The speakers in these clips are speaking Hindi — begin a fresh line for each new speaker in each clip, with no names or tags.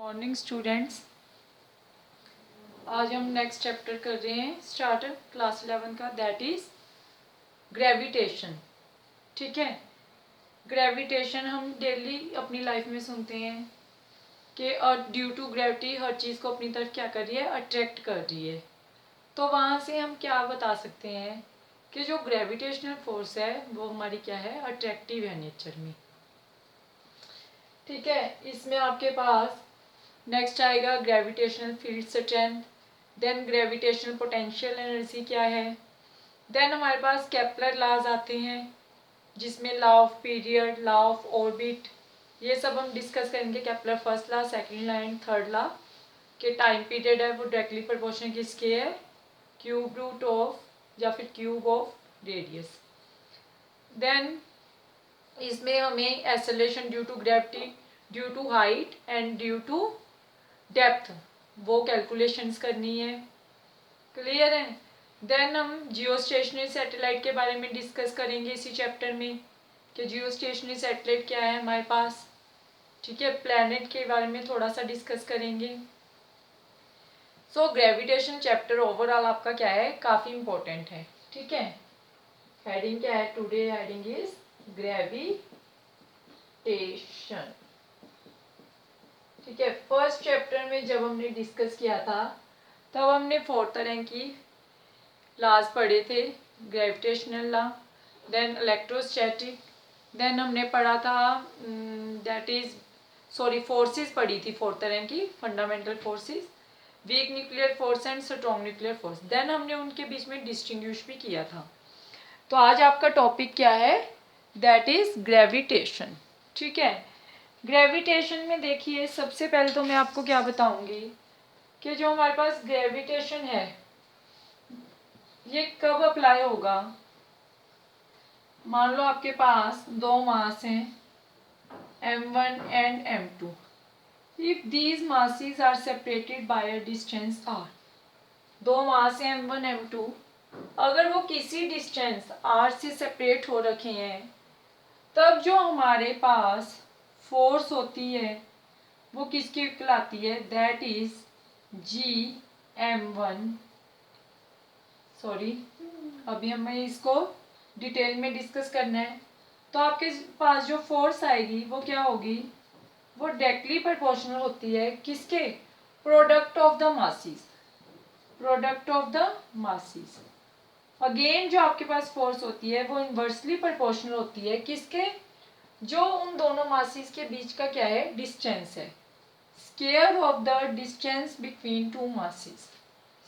मॉर्निंग स्टूडेंट्स, आज हम नेक्स्ट चैप्टर कर रहे हैं स्टार्ट क्लास 11 का, दैट इज ग्रेविटेशन। ठीक है, ग्रेविटेशन हम डेली अपनी लाइफ में सुनते हैं कि अर्थ ड्यू टू ग्रेविटी हर चीज़ को अपनी तरफ क्या कर रही है, अट्रैक्ट कर रही है। तो वहाँ से हम क्या बता सकते हैं कि जो ग्रेविटेशनल फोर्स है वो हमारी क्या है, अट्रैक्टिव है नेचर में। ठीक है, इसमें आपके पास नेक्स्ट आएगा gravitational field strength, then gravitational potential energy क्या है, देन हमारे पास केपलर लॉज आते हैं जिसमें law of period, law of orbit, ये सब हम डिस्कस करेंगे। Kepler first law, second law and third law के टाइम पीरियड है वो डायरेक्टली प्रोपोर्शनल किसके है, क्यूब रूट ऑफ या फिर क्यूब ऑफ रेडियस। देन इसमें हमें acceleration due to gravity, due to height and due to depth वो कैलकुलेशंस करनी है। क्लियर है। देन हम जियो स्टेशनरी सैटेलाइट के बारे में डिस्कस करेंगे इसी चैप्टर में कि जियो स्टेशनरी सैटेलाइट क्या है हमारे पास। ठीक है, प्लैनेट के बारे में थोड़ा सा डिस्कस करेंगे। सो ग्रेविटेशन चैप्टर ओवरऑल आपका क्या है, काफ़ी इंपॉर्टेंट है। ठीक है, हेडिंग क्या है, टुडे हेडिंग इज ग्रेविटेशन। ठीक है, फर्स्ट चैप्टर में जब हमने डिस्कस किया था तब हमने 4 तरह की लॉज पढ़े थे, gravitational law, then electrostatic, then हमने पढ़ा था दैट इज फोर्सेस पढ़ी थी 4 तरह की, fundamental forces, weak nuclear force and strong nuclear force. Then हमने उनके बीच में डिस्टिंग्विश भी किया था। तो आज आपका टॉपिक क्या है, दैट इज ग्रेविटेशन। ठीक है, ग्रेविटेशन में देखिए सबसे पहले तो मैं आपको क्या बताऊंगी कि जो हमारे पास ग्रेविटेशन है ये कब अप्लाई होगा। मान लो आपके पास दो मास हैं m1 and m2, if these masses are separated by a distance r, दो मास हैं m1 m2, अगर वो किसी डिस्टेंस r से सेपरेट हो रखे हैं तब जो हमारे पास फोर्स होती है वो किसकी कहलाती है, दैट इज Gm1। सॉरी, अभी हमें इसको डिटेल में डिस्कस करना है। तो आपके पास जो फोर्स आएगी वो क्या होगी, वो डायरेक्टली प्रोपोर्शनल होती है किसके, product of the masses, product of the masses. Again जो आपके पास फोर्स होती है वो इन्वर्सली प्रोपोर्शनल होती है किसके, जो उन दोनों मासेस के बीच का क्या है, डिस्टेंस है, square of the distance between two masses,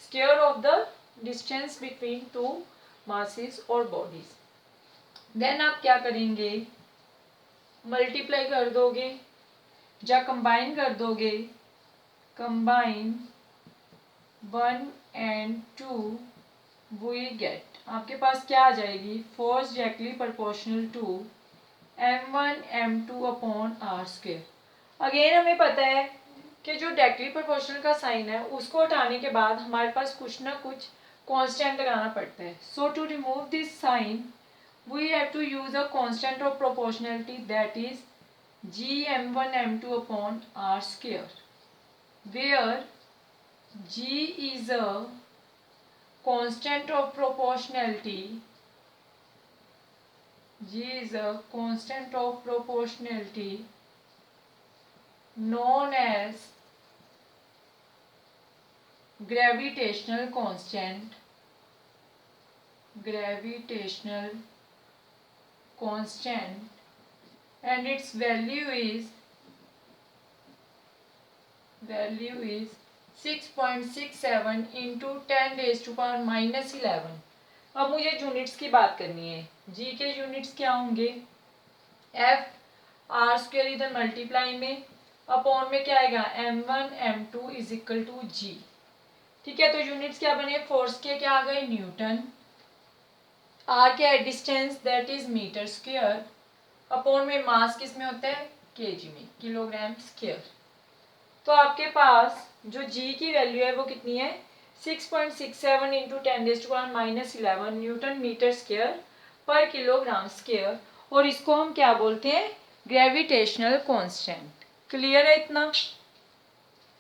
square of the distance between two masses और बॉडीज। देन आप क्या करेंगे, मल्टीप्लाई कर दोगे या कंबाइन कर दोगे, कंबाइन 1 and 2 वी गेट, आपके पास क्या आ जाएगी, force directly proportional to m1 m2 upon r square. Again हमें पता है कि जो डायरेक्टली प्रोपोर्शनल का साइन है उसको हटाने के बाद हमारे पास कुछ ना कुछ कांस्टेंट लगाना पड़ता है। So to remove this sign we have to use a constant of proportionality that is Gm1 m2 upon r square, where G is a constant of proportionality, G is a constant of proportionality known as gravitational constant, gravitational constant, and its value is 6.67 into 10 raised to power -11। अब मुझे यूनिट्स की बात करनी है, जी के यूनिट्स क्या होंगे, एफ आर स्क्वायर इधर मल्टीप्लाई में, अपॉन में क्या आएगा, m1 m2 is equal to जी। ठीक है, तो यूनिट्स क्या बने, फोर्स के क्या आ गए, न्यूटन, आर क्या है, distance that is metre square, upon में मास किस में होता है, केजी में, किलोग्राम स्क्वायर। तो आपके पास जो जी की वैल्यू है वो कितनी है, 6.67 इंटू 10⁻⁻11 न्यूटन मीटर स्क्वायर पर किलोग्राम स्क्वायर, और इसको हम क्या बोलते हैं, ग्रेविटेशनल कांस्टेंट। क्लियर है इतना।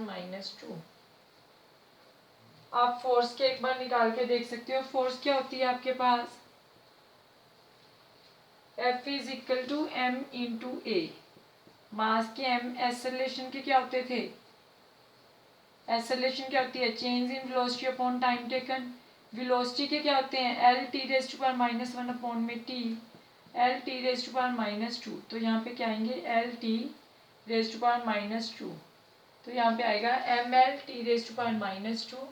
-2। आप फोर्स के एक बार निकाल के देख सकते हो। फोर्स क्या होती है आपके पास, F is equal to m into a. Mass के m एक्सेलरेशन के क्या होते थे, एक्सेलरेशन क्या होती है, change in velocity upon time taken. Velocity के क्या होते हैं, L t raise to power -1 upon में t, L t raise to power -2। तो यहाँ पे क्या आएंगे, L t raise to power -2। तो यहाँ पे आएगा ml t raise to power -2।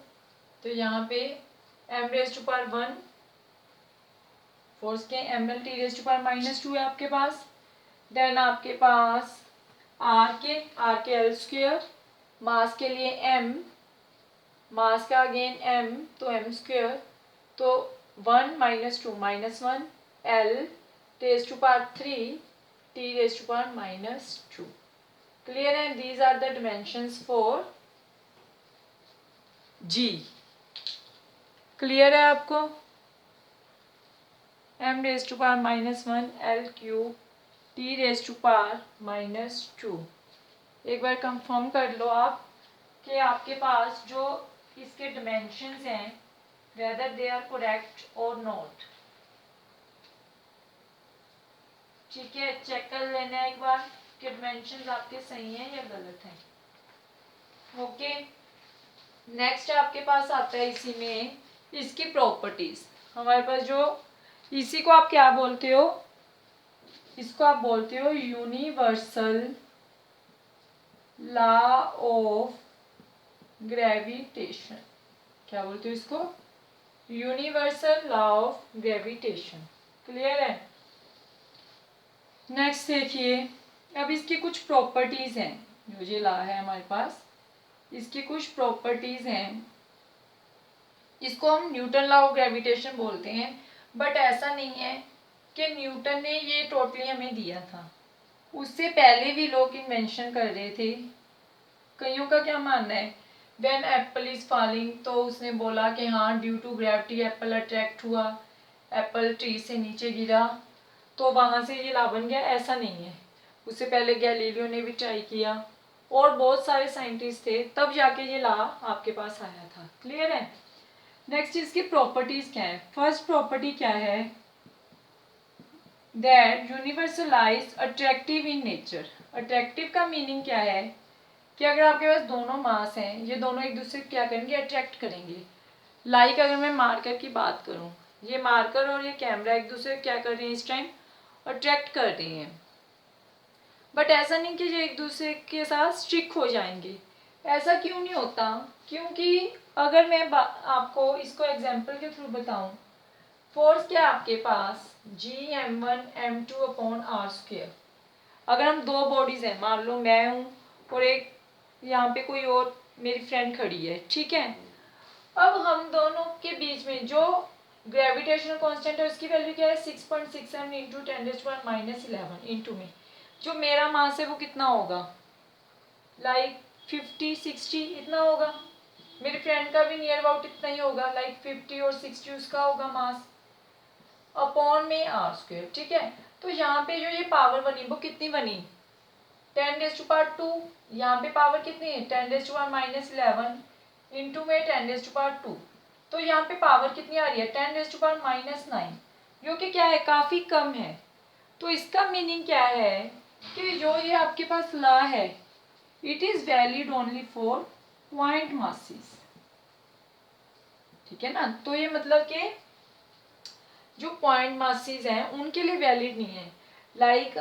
तो यहाँ पे m raise to power 1 force के ml t raise to power -2 है आपके पास। देन आपके पास r के l स्क्वायर, मास के लिए m, मास का अगेन m तो m स्क्वायर, तो 1 - 2 -1 l raise to power 3 t raise to power -2। Clear है, these are the dimensions for g। Clear है आपको, m raise to power -1 l cube t raise to power -2। एक बार कंफर्म कर लो आप कि आपके पास जो इसके डिमेंशंस हैं वेदर दे आर करेक्ट और नॉट। ठीक है, चेक कर लेना एक बार कि डिमेंशंस आपके सही हैं या गलत हैं। ओके, नेक्स्ट आपके पास आता है इसी में इसकी प्रॉपर्टीज। हमारे पास जो इसी को आप क्या बोलते हो, इसको आप बोलते हो यूनिवर्सल लॉ ऑफ ग्रेविटेशन। क्या बोलते हो इसको, universal law of gravitation. Clear है, नेक्स्ट देखिए, अब इसकी कुछ प्रॉपर्टीज हैं। जो ये लॉ है हमारे पास, इसकी कुछ प्रॉपर्टीज हैं। इसको हम न्यूटन लॉ ऑफ ग्रेविटेशन बोलते हैं, बट ऐसा नहीं है कि न्यूटन ने ये टोटली हमें दिया था। उससे पहले भी लोग इन्वेंशन कर रहे थे। कईयों का क्या मानना है, व्हेन एप्पल इज फॉलिंग, तो उसने बोला कि हाँ due to gravity apple attract हुआ, एप्पल ट्री से नीचे गिरा तो वहाँ से ये लॉ बन गया। ऐसा नहीं है, उससे पहले गैलीलियो ने भी ट्राई किया और बहुत सारे साइंटिस्ट थे, तब जाके ये लॉ आपके पास आया था। क्लियर है, नेक्स्ट इसकी प्रॉपर्टीज क्या है। फर्स्ट प्रॉपर्टी क्या है, that universal law is attractive in nature. Attractive का मीनिंग क्या है कि अगर आपके पास दोनों मास हैं, ये दोनों एक दूसरे को क्या करेंगे, अट्रैक्ट करेंगे। लाइक अगर मैं मार्कर की बात करूं, ये मार्कर और ये कैमरा एक दूसरे को क्या कर रहे हैं, इस टाइम अट्रैक्ट कर रहे हैं। बट ऐसा नहीं कि ये एक दूसरे के साथ स्टिक हो जाएंगे। ऐसा क्यों नहीं होता, क्योंकि अगर मैं आपको इसको एग्जाम्पल के थ्रू बताऊं, फोर्स क्या आपके पास Gm1m2 अपॉन आर स्क्वायर। अगर हम दो बॉडीज हैं, मान लो मैं हूँ और एक यहाँ पे कोई और मेरी फ्रेंड खड़ी है, ठीक है। अब हम दोनों के बीच में जो ग्रेविटेशनल कांस्टेंट है उसकी वैल्यू क्या है, 6.67 इंटू 10⁻11 इंटू में जो मेरा मास है वो कितना होगा, लाइक 50-60 इतना होगा। मेरी फ्रेंड का भी नियर अबाउट इतना ही होगा, लाइक 50 और 60 उसका होगा मास, अपॉन में आर स्क्वायर। ठीक है, तो यहाँ पे जो ये पावर बनी वो कितनी बनी, 10⁻²। यहाँ पे पावर कितनी है, 10⁻11 इंटू में 10⁻²। तो यहाँ पे पावर कितनी आ रही है, 10⁻⁻9, जो कि क्या है, काफ़ी कम है। तो इसका मीनिंग क्या है कि जो ये आपके पास लॉ है, it is valid only for point masses. ठीक है ना, तो ये मतलब कि जो पॉइंट मासेस हैं उनके लिए वैलिड नहीं है। लाइक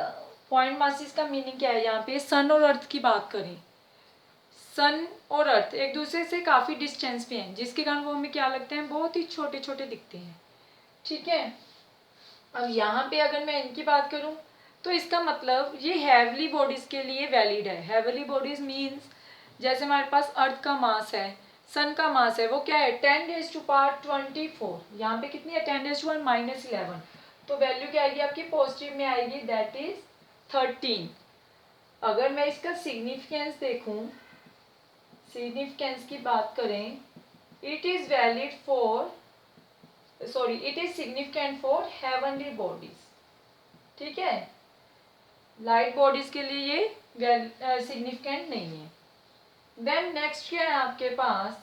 पॉइंट मासेस का मीनिंग क्या है, यहाँ पे सन और अर्थ की बात करें, सन और अर्थ एक दूसरे से काफ़ी डिस्टेंस पे हैं, जिसके कारण वो हमें क्या लगते हैं, बहुत ही छोटे छोटे दिखते हैं। ठीक है, अब यहाँ पे अगर मैं इनकी बात करूँ तो इसका मतलब ये हैवली बॉडीज़ के लिए वैलिड है। हैवली बॉडीज़ मीन्स जैसे हमारे पास अर्थ का मास है, सन का मास है, वो क्या है 10⁻24। यहाँ पे कितनी है 10⁻⁻11, तो वैल्यू क्या आएगी आपकी पॉजिटिव में आएगी, दैट इज 13। अगर मैं इसका सिग्निफिकेंस देखूं, सिग्निफिकेंस की बात करें, it is valid for it is significant for heavenly bodies. ठीक है, लाइट बॉडीज के लिए ये सिग्निफिकेंट नहीं है। देन नेक्स्ट क्या है आपके पास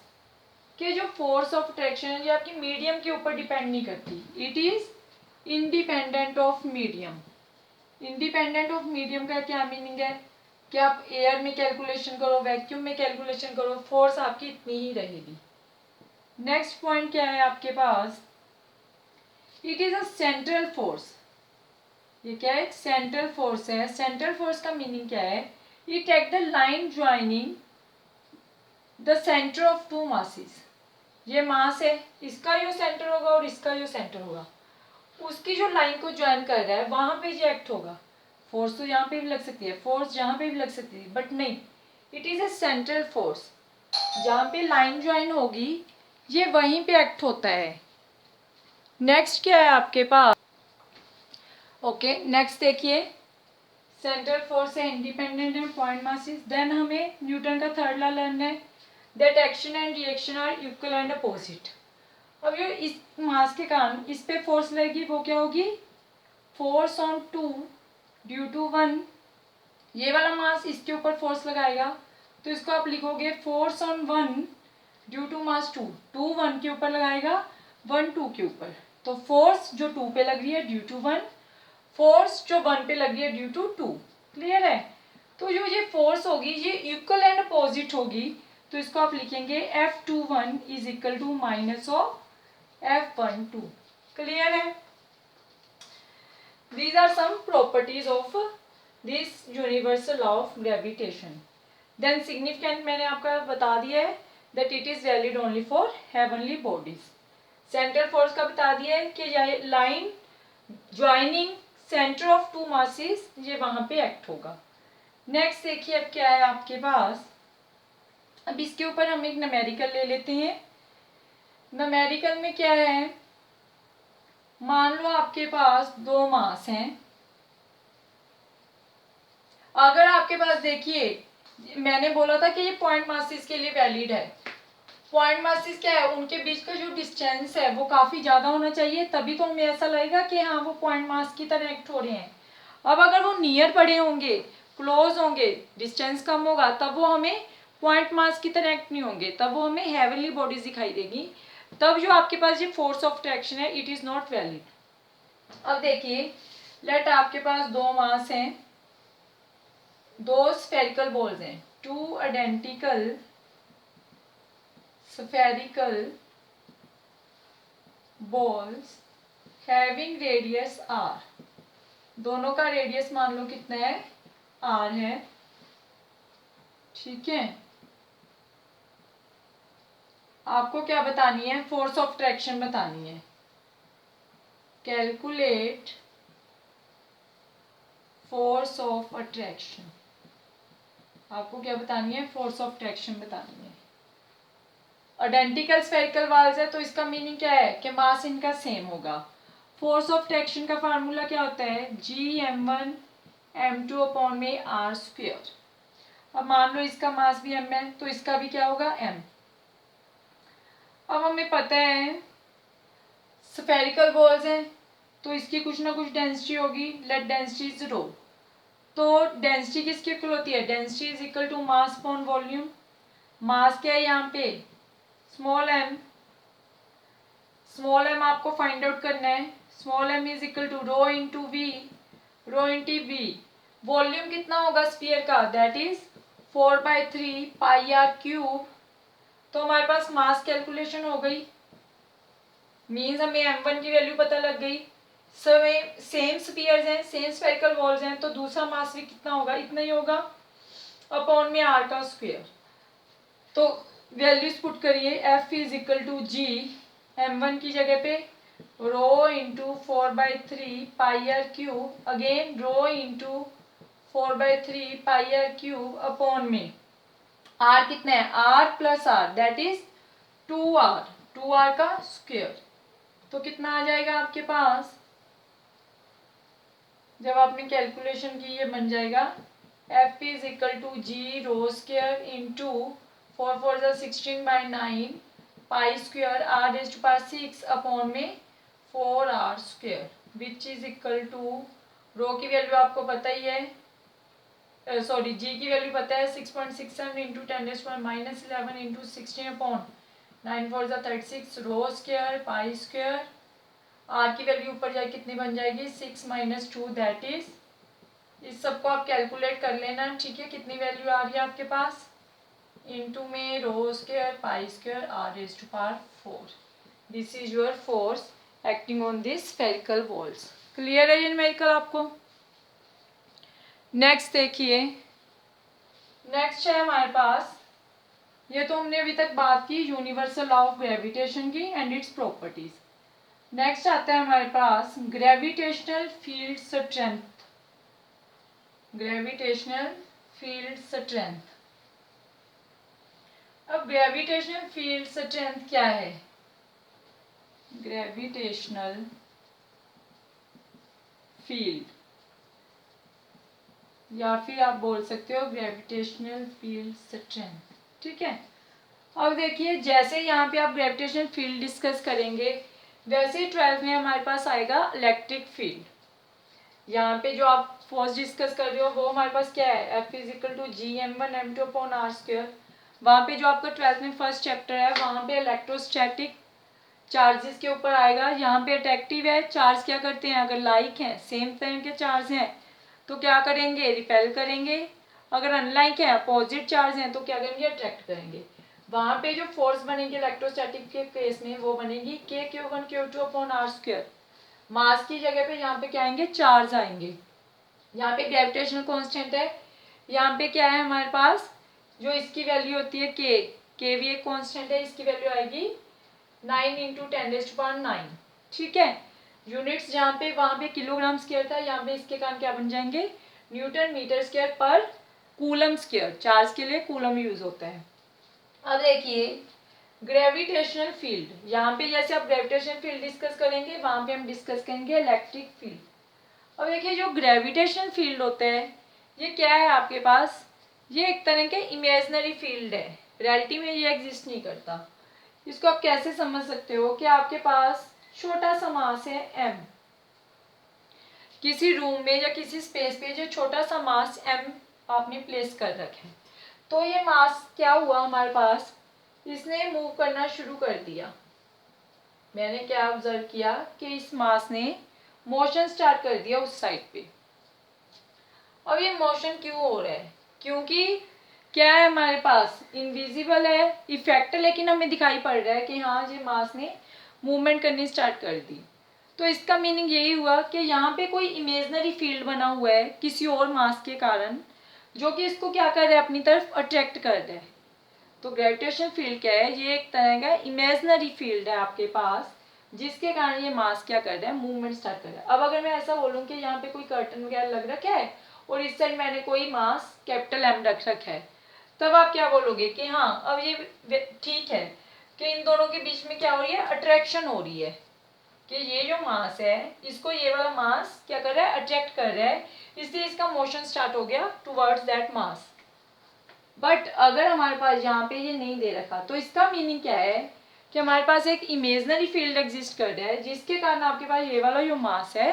कि जो फोर्स ऑफ अट्रैक्शन है ये आपकी मीडियम के ऊपर डिपेंड नहीं करती, it is independent of medium. Independent of medium का क्या मीनिंग है कि आप एयर में कैलकुलेशन करो, वैक्यूम में कैलकुलेशन करो, फोर्स आपकी इतनी ही रहेगी। नेक्स्ट पॉइंट क्या है आपके पास, it is a central force. ये क्या है, सेंट्रल फोर्स है। सेंट्रल फोर्स का मीनिंग क्या है, it take the line joining the centre of two masses. ये मास है, इसका जो सेंटर होगा और इसका जो सेंटर होगा, उसकी जो लाइन को ज्वाइन कर रहा है वहां पे ये एक्ट होगा। फोर्स तो यहाँ पे भी लग सकती है, फोर्स जहाँ पे भी लग सकती है, बट नहीं, it is a central force. जहाँ पे लाइन ज्वाइन होगी ये वहीं पे एक्ट होता है। नेक्स्ट क्या है आपके पास, ओके नेक्स्ट देखिए, सेंट्रल फोर्स है, इंडिपेंडेंट है, पॉइंट मासेस। देन हमें न्यूटन का थर्ड लॉ लर्न है, that action and reaction are equal and opposite. अब जो इस मास के कारण इस पे फोर्स लगेगी वो क्या होगी, force on two due to one. ये वाला मास इसके ऊपर फोर्स लगाएगा तो इसको आप लिखोगे force on one due to mass two. Two one के ऊपर लगाएगा, वन टू के ऊपर, तो फोर्स जो टू पे लग रही है ड्यू टू वन, फोर्स जो वन पे लग रही है ड्यू टू टू। क्लियर है, तो जो ये फोर्स होगी ये इक्वल एंड अपोजिट होगी, तो इसको आप लिखेंगे F21 is equal to minus of F12। Clear है, these are some properties of this universal law of gravitation. Then significant मैंने आपका बता दिया है that it is valid only for heavenly bodies. Central force का बता दिया है कि line joining centre of two masses ये वहां पे एक्ट होगा। नेक्स्ट देखिए अब क्या है आपके पास, अब इसके ऊपर हम एक न्यूमेरिकल ले लेते हैं। न्यूमेरिकल में क्या है, मान लो आपके पास दो मास हैं। अगर आपके पास देखिए, मैंने बोला था कि ये पॉइंट मासेस के लिए वैलिड है। पॉइंट मासेस क्या है, उनके बीच का जो डिस्टेंस है वो काफी ज्यादा होना चाहिए, तभी तो हमें ऐसा लगेगा कि हाँ वो पॉइंट मास की तरह एक्ट हो रहे हैं। अब अगर वो नियर पड़े होंगे, क्लोज होंगे, डिस्टेंस कम होगा, तब वो हमें पॉइंट मास की तरह एक्ट नहीं होंगे, तब वो हमें हेवनली बॉडीज दिखाई देगी। तब जो आपके पास ये फोर्स ऑफ अट्रैक्शन है इट इज नॉट वैलिड। अब देखिए, लेट आपके पास दो मास हैं, दो स्फेरिकल बॉल्स हैं, two identical spherical balls having radius r। दोनों का रेडियस मान लो कितना है, r है। ठीक है, आपको क्या बतानी है, फोर्स ऑफ अट्रैक्शन बतानी है। कैलकुलेट फोर्स ऑफ अट्रैक्शन, आपको क्या बतानी है, फोर्स ऑफ अट्रैक्शन बतानी है। आइडेंटिकल स्फेरिकल वाल्स है तो इसका मीनिंग क्या है कि मास इनका सेम होगा। फोर्स ऑफ अट्रैक्शन का फार्मूला क्या होता है, Gm1 m2 अपॉन में r स्क्वायर। अब मान लो इसका मास भी m है तो इसका भी क्या होगा m। अब हमें पता है स्फेरिकल बॉल्स हैं तो इसकी कुछ ना कुछ डेंसिटी होगी, लेट डेंसिटी इज रो। तो डेंसिटी किसकी इक्वल होती है, density is equal to mass upon volume. Mass क्या है यहाँ पे, स्मॉल m। स्मॉल m आपको फाइंड आउट करना है, small m is equal to rho into V, rho into V. Volume कितना होगा स्फीयर का, that is 4/3 pi R cube. तो हमारे पास मास कैलकुलेशन हो गई, मीन्स हमें m1 की वैल्यू पता लग गई। सेम स्फीयर्स हैं, सेम स्फेरिकल वॉल्स हैं, तो दूसरा मास भी कितना होगा, इतना ही होगा अपॉन में r का स्क्वायर। तो वैल्यूज पुट करिए, F is equal to G m1 की जगह पे rho into 4/3 pi R cube, again rho into 4/3 pi R cube upon में आर कितना है, R plus R that is 2r का स्क्वायर। तो कितना आ जाएगा आपके पास, जब आपने कैलकुलेशन की ये बन जाएगा F is equal to G rho square into 4×4=16/9 pi square r raise to power 6 upon में 4r square which is equal to, rho की वैल्यू आपको पता ही है, सॉरी जी की वैल्यू पता है 6.67 into 10⁻11 into 16 upon 9×4=36 rho square pi square, r की वैल्यू ऊपर जाए कितनी बन जाएगी 6 - 2 दैट इज, इस सबको आप कैलकुलेट कर लेना, ठीक है, कितनी वैल्यू आ रही है आपके पास, इनटू में rho square pi square R raise to power 4। This is your force acting on this spherical balls. Clear है ये न्यूमेरिकल आपको। नेक्स्ट देखिए, नेक्स्ट है हमारे पास, ये तो हमने अभी तक बात की यूनिवर्सल लॉ ऑफ ग्रेविटेशन की एंड इट्स प्रॉपर्टीज। नेक्स्ट आता है हमारे पास gravitational field strength, gravitational field strength. अब ग्रेविटेशनल फील्ड स्ट्रेंथ क्या है, ग्रेविटेशनल फील्ड या फिर आप बोल सकते हो ग्रेविटेशनल फील्ड स्ट्रेंथ, ठीक है। अब देखिए जैसे यहाँ पे आप ग्रेविटेशनल फील्ड डिस्कस करेंगे वैसे ही 12th में हमारे पास आएगा इलेक्ट्रिक फील्ड। यहाँ पे जो आप फोर्स डिस्कस कर रहे हो वो हमारे पास क्या है, F is equal to G m1 m2 upon r square. वहाँ पे जो आपका 12th में फर्स्ट चैप्टर है वहाँ पे इलेक्ट्रोस्टैटिक चार्जेस के ऊपर आएगा। यहाँ पे अट्रैक्टिव है, चार्ज क्या करते हैं, अगर लाइक हैं सेम टाइम के चार्ज हैं तो क्या करेंगे, रिपेल करेंगे, अगर अनलाइक है अपोजिट चार्ज हैं तो क्या करेंगे, अट्रैक्ट करेंगे। वहाँ पे जो फोर्स बनेगी इलेक्ट्रोस्टैटिक के केस में वो बनेगी K(Q1 Q2 upon r square. मास की जगह पे यहाँ पे क्या आएंगे, चार्ज आएंगे। यहाँ पे ग्रेविटेशनल कांस्टेंट है, यहाँ पे क्या है हमारे पास, जो इसकी वैल्यू होती है के भी एक कांस्टेंट है, इसकी वैल्यू आएगी 9 × 10⁻9, ठीक है। यूनिट्स जहाँ पे वहाँ पे किलोग्राम स्क्वायर था, यहाँ पे इसके कारण क्या बन जाएंगे, न्यूटन मीटर स्क्वायर पर कूलम स्क्वायर, चार्ज के लिए कूलम यूज होता है। अब देखिए ग्रेविटेशनल फील्ड, यहाँ पे जैसे आप ग्रेविटेशनल फील्ड डिस्कस करेंगे वहाँ पे हम डिस्कस करेंगे इलेक्ट्रिक फील्ड। अब देखिए जो ग्रेविटेशनल फील्ड होता है ये क्या है आपके पास, ये एक तरह के इमेजिनरी फील्ड है, रियलिटी में ये एग्जिस्ट नहीं करता। इसको आप कैसे समझ सकते हो कि आपके पास छोटा सा मास है m, किसी रूम में या किसी स्पेस पे जो छोटा सा मास m आपने प्लेस कर रखे, तो ये मास क्या हुआ हमारे पास, इसने मूव करना शुरू कर दिया। मैंने क्या ऑब्जर्व किया कि इस मास ने मोशन स्टार्ट कर दिया उस साइड पे। अब ये मोशन क्यों हो रहा है, क्योंकि क्या है हमारे पास इनविजिबल है इफेक्ट, लेकिन हमें दिखाई पड़ रहा है कि हाँ ये मास ने मूवमेंट करनी स्टार्ट कर दी। तो इसका मीनिंग यही हुआ कि यहाँ पे कोई इमेजिनरी फील्ड बना हुआ है किसी और मास के कारण, जो कि इसको क्या कर रहा है, अपनी तरफ अट्रैक्ट कर रहा है। तो ग्रेविटेशन फील्ड क्या है, ये एक तरह का इमेजिनरी फील्ड है आपके पास, जिसके कारण ये मास क्या कर रहा है, मूवमेंट स्टार्ट कर रहा है। अब अगर मैं ऐसा बोलूँ कि यहाँ पे कोई कर्टन वगैरह लग रखा है और इस साइड मैंने कोई मास कैपिटल M रख रखा है, तब आप क्या बोलोगे कि हाँ अब ये ठीक है कि इन दोनों के बीच में क्या हो रही है, अट्रैक्शन हो रही है, कि ये जो मास है इसको ये वाला मास क्या कर रहा है, अट्रैक्ट कर रहा है, इसलिए इसका मोशन स्टार्ट हो गया टुवर्ड्स दैट मास। बट अगर हमारे पास यहाँ पे ये नहीं दे रखा तो इसका मीनिंग क्या है कि हमारे पास एक इमेजिनरी फील्ड एग्जिस्ट कर रहा है, जिसके कारण आपके पास ये वाला जो मास है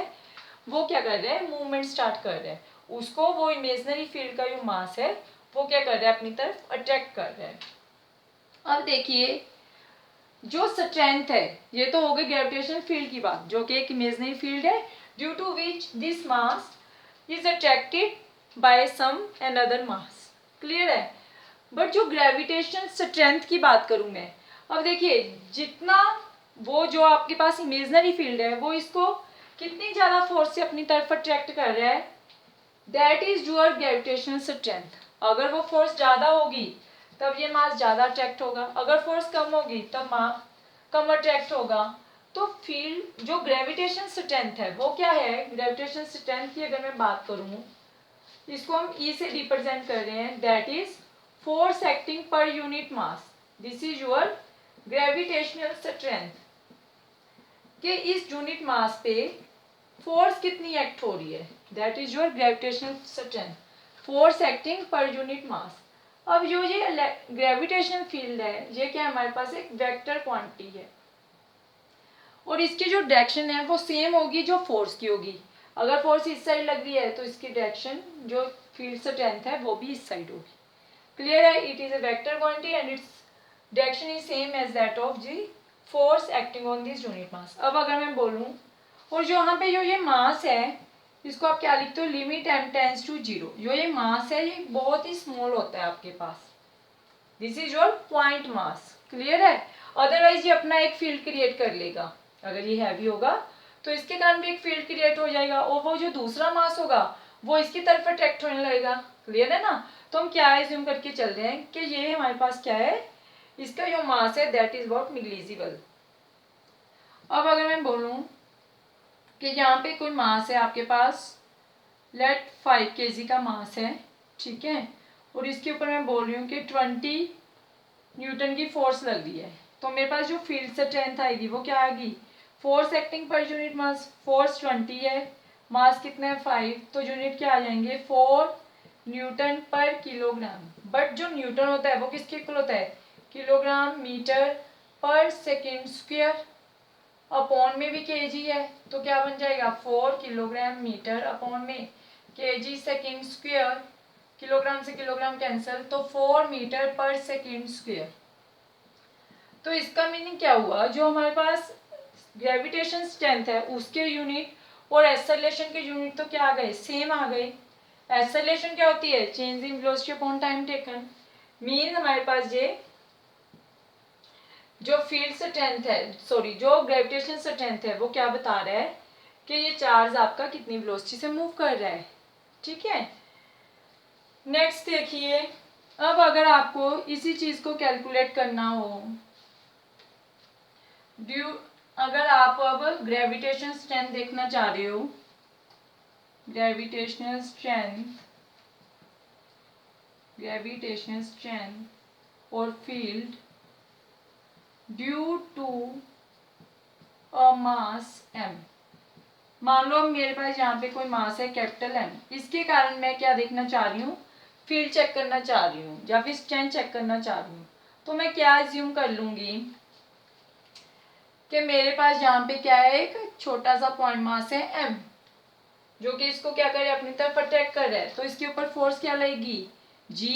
वो क्या कर रहा है, मूवमेंट स्टार्ट कर रहा है, उसको वो इमेजिनरी फील्ड का जो मास है वो क्या कर रहा है, अपनी तरफ अट्रैक्ट कर रहा है। अब देखिए जो स्ट्रेंथ है, ये तो हो गई ग्रेविटेशनल फील्ड की बात, जो कि एक इमेजिनरी फील्ड है due to which this mass is attracted by some another mass, clear है। बट जो ग्रेविटेशनल स्ट्रेंथ की बात करूं मैं, अब देखिए जितना वो जो आपके पास इमेजिनरी फील्ड है वो इसको कितनी ज़्यादा फोर्स से अपनी तरफ अट्रैक्ट कर रहा है, that is your gravitational strength. अगर वो फोर्स ज़्यादा होगी तब ये मास ज़्यादा अट्रैक्ट होगा। अगर फोर्स कम होगी तब मास कम अट्रैक्ट होगा। तो फील्ड जो ग्रेविटेशन स्ट्रेंथ है वो क्या है, ग्रेविटेशन स्ट्रेंथ की अगर मैं बात करूँ, इसको हम ई से रिप्रेजेंट कर रहे हैं, दैट इज फोर्स एक्टिंग पर unit mass. This is your gravitational strength, कि इस यूनिट मास पे फोर्स कितनी एक्ट हो रही है, that is your gravitational strength, force acting पर यूनिट मास। अब जो ये ग्रेविटेशनल फील्ड है ये क्या है, हमारे पास एक वेक्टर क्वांटिटी है और इसकी जो डायरेक्शन है वो सेम होगी जो फोर्स की होगी। अगर फोर्स इस साइड लग रही है तो इसकी डायरेक्शन जो फील्ड स्ट्रेंथ है वो भी इस साइड होगी। क्लियर है, it is a vector quantity and its direction is same as that of g force acting on this unit mass. अब अगर मैं बोलूँ, और जो यहाँ पे जो ये मास है इसको आप क्या लिखते हो, लिमिट m टेंस टू 0। जो ये मास है ये बहुत ही स्मॉल होता है आपके पास, this is your point mass. Clear है, अदरवाइज ये अपना एक फील्ड क्रिएट कर लेगा। अगर ये हैवी होगा तो इसके कारण भी एक फील्ड क्रिएट हो जाएगा और वो जो दूसरा मास होगा वो इसकी तरफ अट्रैक्ट होने लगेगा। क्लियर है ना, तो हम क्या एज्यूम करके चल रहे हैं कि ये हमारे पास क्या है, इसका जो मास है दैट इज व्हाट निग्लिजिबल। अब अगर मैं बोलूँ कि यहाँ पे कोई मास है आपके पास, लेट 5 kg का मास है, ठीक है, और इसके ऊपर मैं बोल रही हूँ कि 20 न्यूटन की फोर्स लग रही है, तो मेरे पास जो फील्ड स्ट्रेंथ आएगी वो क्या आएगी, फोर्स एक्टिंग पर यूनिट मास, फोर्स 20 है, मास कितना है 5, तो यूनिट क्या आ जाएंगे 4 न्यूटन पर किलोग्राम। बट जो न्यूटन होता है वो किसके इक्वल होता है, किलोग्राम मीटर पर सेकेंड स्क्वायर, अपॉन में भी केजी है तो क्या बन जाएगा 4 किलोग्राम मीटर अपॉन में केजी सेकेंड स्क्वायर, किलोग्राम से किलोग्राम कैंसिल, तो 4 मीटर पर सेकेंड स्क्वायर। तो इसका मीनिंग क्या हुआ, जो हमारे पास ग्रेविटेशन स्ट्रेंथ है उसके यूनिट और एक्सेलरेशन के यूनिट तो क्या आ गए, सेम आ गए। एक्सेलरेशन क्या होती है, change in velocity upon time taken, mean हमारे पास ये जो फील्ड स्ट्रेंथ है, सॉरी जो ग्रेविटेशन स्ट्रेंथ है वो क्या बता रहा है कि ये चार्ज आपका कितनी वेलोसिटी से मूव कर रहा है। ठीक है, नेक्स्ट देखिए, अब अगर आपको इसी चीज को कैलकुलेट करना हो, ड्यू अगर आप अब ग्रेविटेशन स्ट्रेंथ देखना चाह रहे हो, ग्रेविटेशनल स्ट्रेंथ और field due to a mass m, मान लो मेरे पास यहाँ पे कोई मास है कैपिटल M, इसके कारण मैं क्या देखना चाह रही हूँ, फील्ड चेक करना चाह रही हूँ या फिर स्ट्रेंथ चेक करना चाह रही हूँ, तो मैं क्या एज्यूम कर लूंगी कि मेरे पास यहाँ पे क्या है, एक छोटा सा पॉइंट मास है m, जो कि इसको क्या करे, अपनी तरफ अट्रैक्ट कर रहा है, तो इसके ऊपर फोर्स क्या लगेगी, G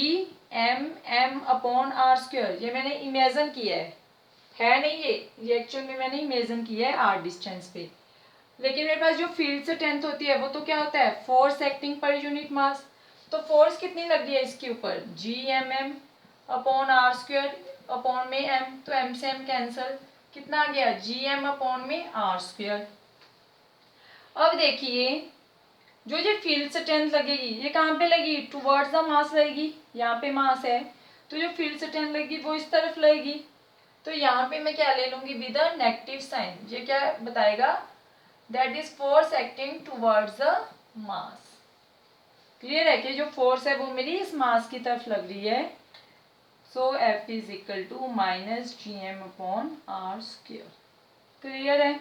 अपॉन r स्क्वायर। ये मैंने इमेजिन किया है नहीं, ये एक्चुअल में मैंने इमेजिन किया है r डिस्टेंस पे, लेकिन मेरे पास जो फील्ड स्ट्रेंथ होती है वो तो क्या होता है, फोर्स एक्टिंग पर यूनिट मास। तो फोर्स कितनी लग रही है इसके ऊपर, G upon r square upon में m, तो m से m कैंसल, कितना आ गया G अपॉन में r स्क्वायर। अब देखिए जो ये फील्ड स्ट्रेंथ लगेगी ये कहाँ पे लगेगी, टुवर्ड्स द मास लगेगी, यहाँ पे मास है तो जो फील्ड स्ट्रेंथ लगेगी वो इस तरफ लगेगी, तो यहाँ पे मैं क्या ले लूंगी विद अ नेगेटिव साइन, ये क्या बताएगा, that is force acting towards the mass. Clear है कि जो फोर्स है वो मेरी इस मास की तरफ लग रही है, so F is equal to minus GM upon r square. Clear है,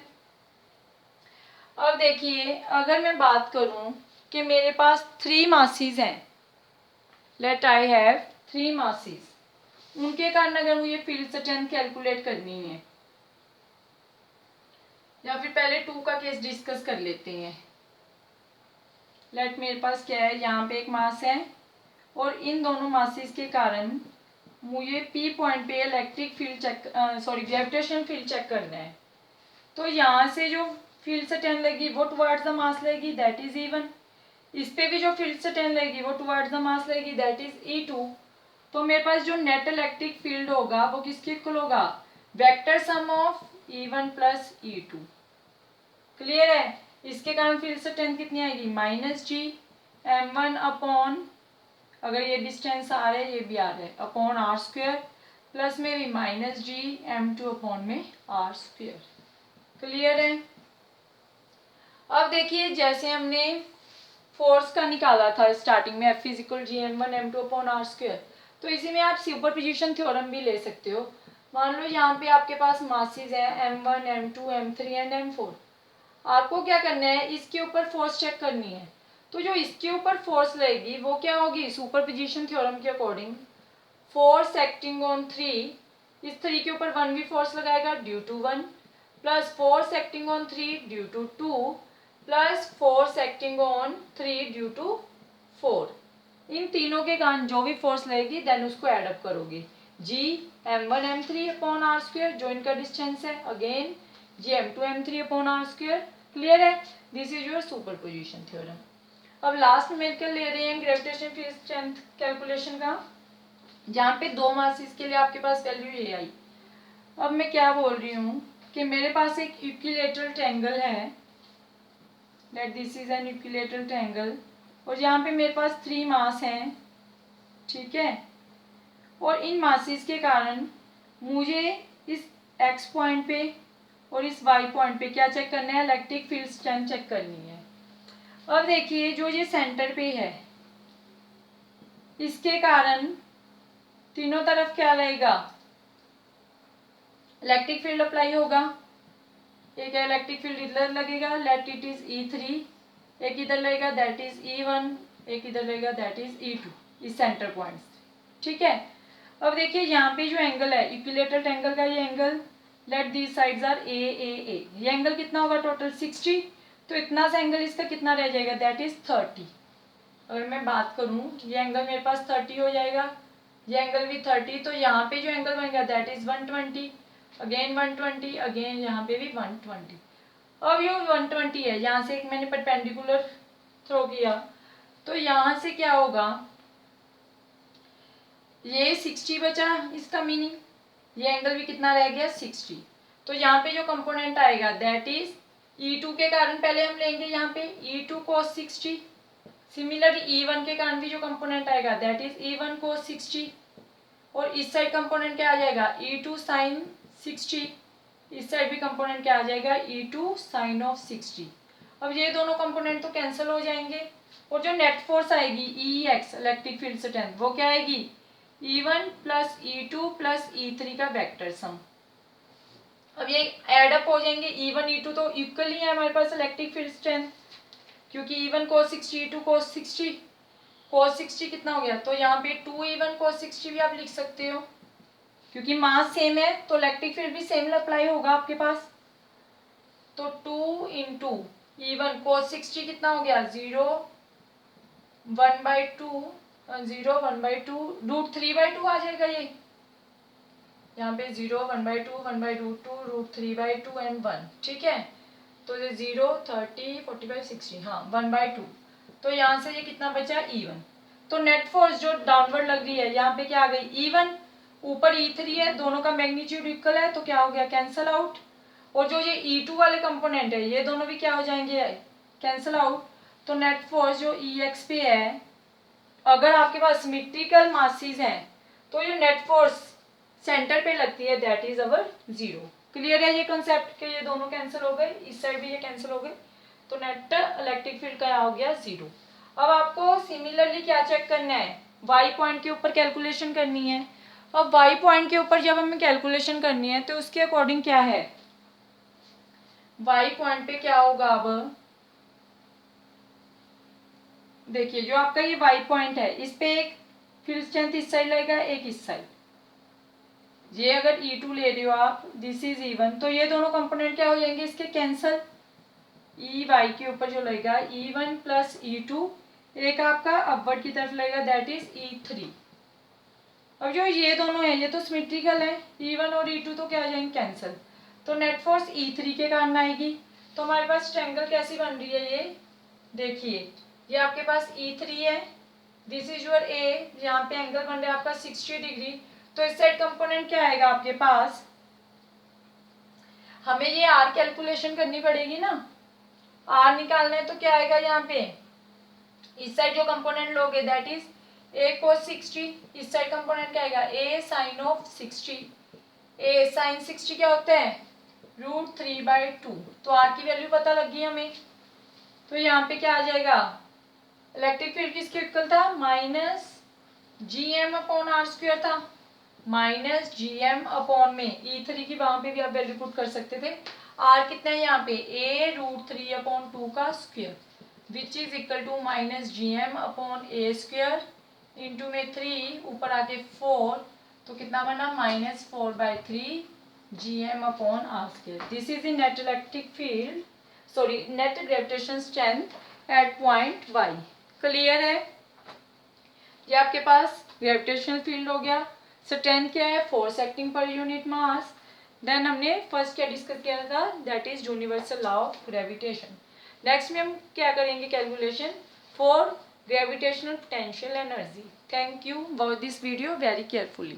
अब देखिए अगर मैं बात करूं कि मेरे पास 3 मासेस हैं, लेट आई हैव 3 मासेस, उनके कारण अगर मुझे फील्ड स्ट्रेंथ कैलकुलेट करनी है, या फिर पहले 2 का केस डिस्कस कर लेते हैं। लेट मेरे पास क्या है, यहाँ पे एक मास है और इन दोनों मासेस के कारण मुझे P पॉइंट पे electric field check, sorry gravitation field check करना है, तो यहाँ से जो फील्ड स्ट्रेंथ लगेगी वो टुवर्ड्स द मास लगेगी, दैट इज E1। इस पे भी जो फील्ड स्ट्रेंथ लगेगी वो टुवर्ड्स द मास लगेगी, दैट इज E2। तो मेरे पास जो नेट इलेक्ट्रिक फील्ड होगा वो किसके इक्वल होगा, vector sum of E1 plus E2। Clear है, इसके कारण फील्ड स्ट्रेंथ कितनी आएगी, माइनस G M1 अपॉन अगर ये डिस्टेंस आर है, ये भी आर है, अपॉन आर स्क्वेयर प्लस में भी माइनस जी m2 अपॉन में आर स्क्वेयर। क्लियर है। अब देखिए जैसे हमने फोर्स का निकाला था स्टार्टिंग में, F equal G m1 m2 upon are square, तो इसी में आप सुपरपोजिशन थ्योरम भी ले सकते हो। मान लो यहाँ पे आपके पास मासेस है m1 m2 m3 and m4। आपको क्या करना है, इसके ऊपर फोर्स चेक करनी है। तो जो इसके ऊपर फोर्स लगेगी वो क्या होगी, सुपरपोजिशन थ्योरम के अकॉर्डिंग फोर्स एक्टिंग ऑन 3, इस 3 के ऊपर 1 भी फोर्स लगाएगा due to 1, plus force acting on 3 due to 2, plus force acting on 3 due to 4। इन तीनों के कारण जो भी फोर्स लगेगी देन उसको एड अप करोगे। जी m1 m3 upon are square जो इनका डिस्टेंस है, again G m2 m3 upon are square. Clear है, this is your superposition theorem. अब लास्ट में मिलकर ले रहे हैं ग्रेविटेशन फील्ड स्ट्रेंथ कैलकुलेशन का, जहाँ पे दो मासेस के लिए आपके पास वैल्यू ये आई। अब मैं क्या बोल रही हूँ कि मेरे पास एक इक्विलेटरल ट्रायंगल है, let this is an equilateral triangle, और यहाँ पे मेरे पास 3 मास हैं, ठीक है। और इन मासेस के कारण मुझे इस x पॉइंट पे और इस y पॉइंट पे क्या चेक करना है, इलेक्ट्रिक फील्ड स्ट्रेंथ चेक करनी है। अब देखिए जो ये सेंटर पे है, इसके कारण तीनों तरफ क्या रहेगा, इलेक्ट्रिक फील्ड अप्लाई होगा। एक इलेक्ट्रिक फील्ड इधर लगेगा, लेट इट इज E3, एक इधर लगेगा दैट इज E1, एक इधर लगेगा दैट इज E2, इस सेंटर पॉइंट, ठीक है। अब देखिए यहाँ पे जो एंगल है इक्विलेटरल एंगल का, ये angle, let these sides are A A A, ये एंगल कितना होगा टोटल 60, तो इतना सा एंगल इसका कितना रह जाएगा, दैट इज 30। अगर मैं बात करूँ ये एंगल मेरे पास 30 हो जाएगा, ये एंगल भी 30, तो यहाँ पे जो एंगल बनेगा दैट इज 120, अगेन 120, अगेन यहाँ पे भी 120। अब ये 120 है, यहाँ से एक मैंने परपेंडिकुलर थ्रो किया, तो यहाँ से क्या होगा, ये 60 बचा, इसका मीनिंग ये एंगल भी कितना रह गया 60। तो यहाँ पे जो कंपोनेंट आएगा दैट इज E2 के कारण पहले हम लेंगे यहाँ पे E2 cos 60, सिमिलर E1 के कारण भी जो कंपोनेंट आएगा दैट इज E1 cos 60, और इस साइड कंपोनेंट क्या आ जाएगा E2 sin 60, इस साइड भी कंपोनेंट क्या आ जाएगा E2 sin of 60। अब ये दोनों कंपोनेंट तो कैंसिल हो जाएंगे, और जो नेट फोर्स आएगी EX इलेक्ट्रिक फील्ड स्ट्रेंथ वो क्या आएगी E1 plus E2 plus E3 का वेक्टर सम। अब ये एड अप हो जाएंगे, E1 E2 तो इक्वल ही है हमारे पास इलेक्ट्रिक फील्ड स्ट्रेंथ, क्योंकि E1 cos 60 E2 cos 60, cos 60 कितना हो गया, तो यहाँ पे 2E1 cos 60 भी आप लिख सकते हो, क्योंकि मास सेम है तो इलेक्ट्रिक फील्ड भी सेम अप्लाई होगा आपके पास। तो 2 इंटू E1 cos 60 कितना हो गया 0 1/2, 0 1/2 √3/2 आ जाएगा ये, यहाँ पे 0 1/2 1/2 √3/2 एंड 1, ठीक है। तो ये 0 30 45 60, हाँ 1/2, तो यहाँ से ये कितना बचा E1। तो नेट फोर्स जो डाउनवर्ड लग रही है यहाँ पे क्या आ गई E1, ऊपर E3 है, दोनों का मैग्नीट्यूड इक्वल है तो क्या हो गया कैंसल आउट, और जो ये E2 वाले कंपोनेंट है ये दोनों भी क्या हो जाएंगे कैंसल आउट। तो नेट फोर्स जो EX पे है, अगर आपके पास सिमेट्रिकल मासेस हैं तो ये नेट फोर्स सेंटर पे लगती है दैट इज अवर 0। क्लियर है ये कंसेप्ट के ये दोनों कैंसिल हो गए, इस साइड भी ये कैंसिल हो गए, तो नेट इलेक्ट्रिक फील्ड का हो गया 0। अब आपको सिमिलरली क्या चेक करना है, y पॉइंट के ऊपर कैलकुलेशन करनी है। अब y पॉइंट के ऊपर जब हमें कैलकुलेशन करनी है तो उसके अकॉर्डिंग क्या है, y पॉइंट पे क्या होगा, अब देखिए जो आपका ये y पॉइंट है इस पे एक फील्ड स्ट्रेंथ इस साइड लगेगा, एक इस साइड, ये अगर E2 ले रहे हो आप, दिस इज E1, तो ये दोनों कंपोनेंट क्या हो जाएंगे इसके कैंसल, EY के ऊपर जो लगेगा E1 प्लस E2, एक आपका अपवर्ड की तरफ लगेगा दैट इज E3। अब जो ये दोनों है ये तो सिमेट्रिकल है, E1 और E2 तो क्या हो जाएंगे कैंसल, तो नेट फोर्स E3 के कारण आएगी। तो हमारे पास ट्रायंगल कैसी बन रही है, ये देखिए ये आपके पास E3 है, दिस इज योर A, यहाँ पे एंगल बन रहा है आपका 60 डिग्री, तो इस साइड कंपोनेंट क्या आएगा आपके पास, हमें ये R कैलकुलेशन करनी पड़ेगी ना, R निकालना है तो क्या आएगा यहाँ पे, इस साइड जो कंपोनेंट लोगे दैट इज ए cos 60, इस साइड कंपोनेंट क्या आएगा, ए साइन ऑफ 60, ए साइन 60 क्या होता है, √3/2। तो आर की वैल्यू पता लग गई हमें। तो यहाँ पे क्या आ जाएगा, इलेक्ट्रिक फील्ड किसके इक्वल था, -GM/r² था, -GM में E3 की वहां पे भी आप वैल्यू पुट कर सकते थे। आर कितना है यहाँ पे, a √3/2 का square, which is equal to -GM/a² into में 3 ऊपर आके 4, तो कितना बना, -4/3 GM/r²। This is the net electric field, sorry net gravitation strength eight point y। Clear है, ये आपके पास ग्रेविटेशनल फील्ड हो गया। स्ट्रेंथ क्या है, फोर्स एक्टिंग पर यूनिट मास। देन हमने फर्स्ट क्या डिस्कस किया था, that is universal law of gravitation. Next में हम क्या करेंगे, calculation for gravitational potential energy. Thank you, watch this video very carefully.